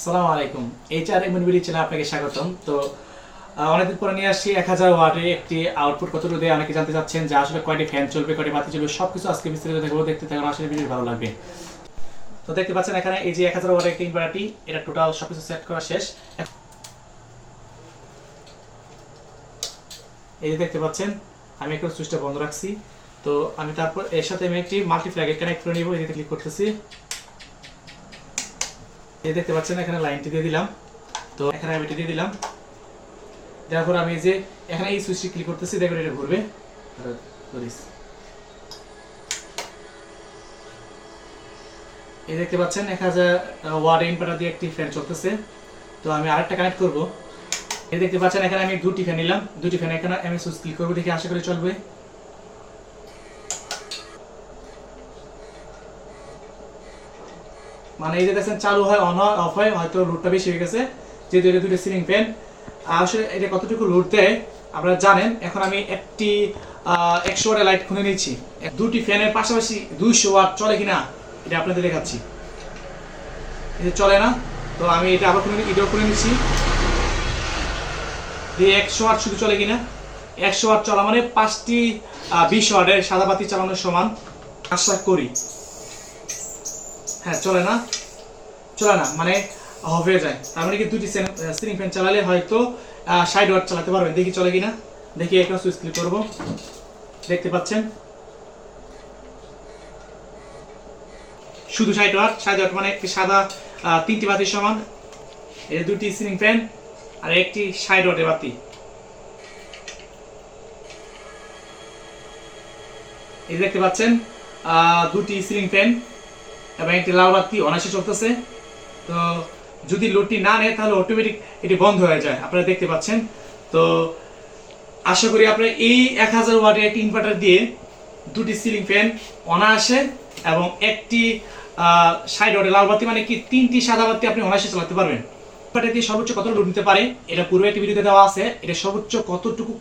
আসসালামু আলাইকুম। এইচআর এমএনবিডি চ্যানেলে আপনাকে স্বাগতম। তো অনেকদিন পরে নিয়ে আসছি 1000 ওয়াটের একটি আউটপুট কতটুকু দেয় অনেকে জানতে চাচ্ছেন যে আসলে কয়টি ফ্যান চলবে, কয়টি বাতি চলবে, সবকিছু আজকে বিস্তারিত দেখাবো। দেখতে থাকুন, আসলে ভিডিও ভালো লাগবে। তো দেখতে পাচ্ছেন এখানে এই যে 1000 ওয়াটের একটি ইনভার্টারটি, এটা টোটাল সবকিছু সেট করা শেষ। এই যে দেখতে পাচ্ছেন আমি একটু সুইচটা বন্ধ রাখছি। তো আমি তারপর এর সাথে আমি একটি মাল্টিপ্লাগে কানেক্ট করে নিব। এদিকে ক্লিক করতেছি। এই দেখতে পাচ্ছেন এখানে লাইনটি দিয়ে দিলাম। তো এখানে আমি এটা দিয়ে দিলাম। দেওয়ার পর আমি যে এখানে এই সুইচটি ক্লিক করতেছি, দেখুন এটা ঘুরবে। এই দেখতে পাচ্ছেন 1000 ওয়াট ইনভার্টার দিয়ে একটি ফ্যান চলতেছে। তো আমি আরেকটা কানেক্ট করব। এই দেখতে পাচ্ছেন এখানে আমি দুটি ফ্যান নিলাম। দুটি ফ্যান এখানে আমি সুইচ ক্লিক করব, দেখি আশা করি চলবে। মানে এই যে দেখছেন চালু হয়, অন হয়, অফ হয়, হয়তো লোডটা বেশি হয়ে গেছে যেহেতু এটা দুটো সিলিং ফ্যান। আসলে এটা কতটুকু লোড দেয় আপনারা জানেন। এখন আমি একটি 100 ওয়াটের লাইট খুলে নিচ্ছি। দুটি ফ্যানের পাশাপাশি 200 ওয়াট চলে কিনা এটা আপনাদের দেখাচ্ছি। এটা চলে না, তো আমি এটা আবার এটাও খুলে নিচ্ছি। 100 ওয়াট শুধু চলে কিনা। 100 ওয়াট চলা মানে 5টি 20 ওয়াটের সাদা বাতি চালানোর সমান আশা করি। হ্যাঁ, চলে না মানে অফ হয়ে যায়। তার মানে কি দুটি সিলিং ফ্যান চালালে হয়তো 60 ওয়াট চালাতে পারবেন। দেখি চলে কিনা। দেখি একটা সুইচ ক্লিক করব। দেখতে পাচ্ছেন শুধু 60 ওয়াট। 60 ওয়াট মানে একটি সাদা 3টি বাতির সমান। এই দুটি সিলিং ফ্যান আর একটি 60 ওয়াটের বাতি। এই দেখতে পাচ্ছেন দুটি সিলিং ফ্যান এবং একটি লাল বাতি অনায়াসে চলতেছে। তো যদি লোডটি না নেয় তাহলে অটোমেটিক এটি বন্ধ হয়ে যায়, আপনারা দেখতে পাচ্ছেন। তো আশা করি আপনারা এই 1000 ওয়াটের একটি ইনভার্টার দিয়ে দুটি সিলিং ফ্যান অনায়াসে এবং একটি 60 ওয়াটের লাল বাতি মানে কি 3টি সাদা বাতি আপনি অনায়াসে চালাতে পারবেন। ইনভার্টার দিয়ে সর্বোচ্চ কত লোড নিতে পারে এটা পূর্বে একটি ভিডিওতে দেওয়া আছে। এটা সর্বোচ্চ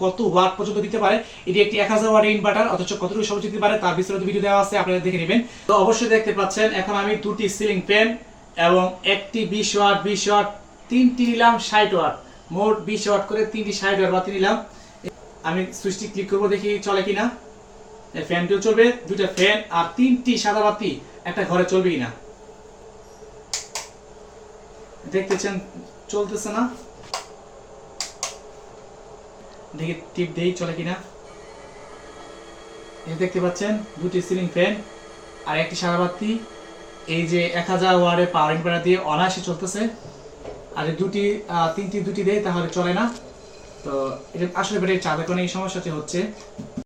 কত ওয়াট পর্যন্ত দিতে পারে। এটি একটি 1000 ওয়াটের ইনভার্টার, অথচ কতটুকু সর্বোচ্চ দিতে পারে তার বিস্তারিত ভিডিও দেওয়া আছে, আপনারা দেখে নেবেন। তো অবশ্যই দেখতে পাচ্ছেন এখন আমি দুটি সিলিং ফ্যান এবং একটি 20 ওয়াট 20 ওয়াট 3টি নিলাম 60 ওয়াট, মোট 20 ওয়াট করে 3টি 60 ওয়াট বাতি নিলাম। আমি সুইচটি ক্লিক করব, দেখি চলে কিনা। ফ্যানটিও চলবে, দুটো ফ্যান আর 3টি সাদা বাতি একটা ঘরে চলবে কিনা দেখতেছেন। চলতেছে না, দেখি টিপ দেই চলে কিনা। এই দেখতে পাচ্ছেন দুটি সিলিং ফ্যান আর একটি সাদা বাতি এই যে 1000 ওয়াটের পাওয়ার ইনভার্টার দিয়ে অনায়াসে চলতেছে। আর তিনটি দুটি দেয় তাহলে চলে না। তো এটা আসলে ব্যাটারি চার্জের কোনো এই সমস্যাটি হচ্ছে।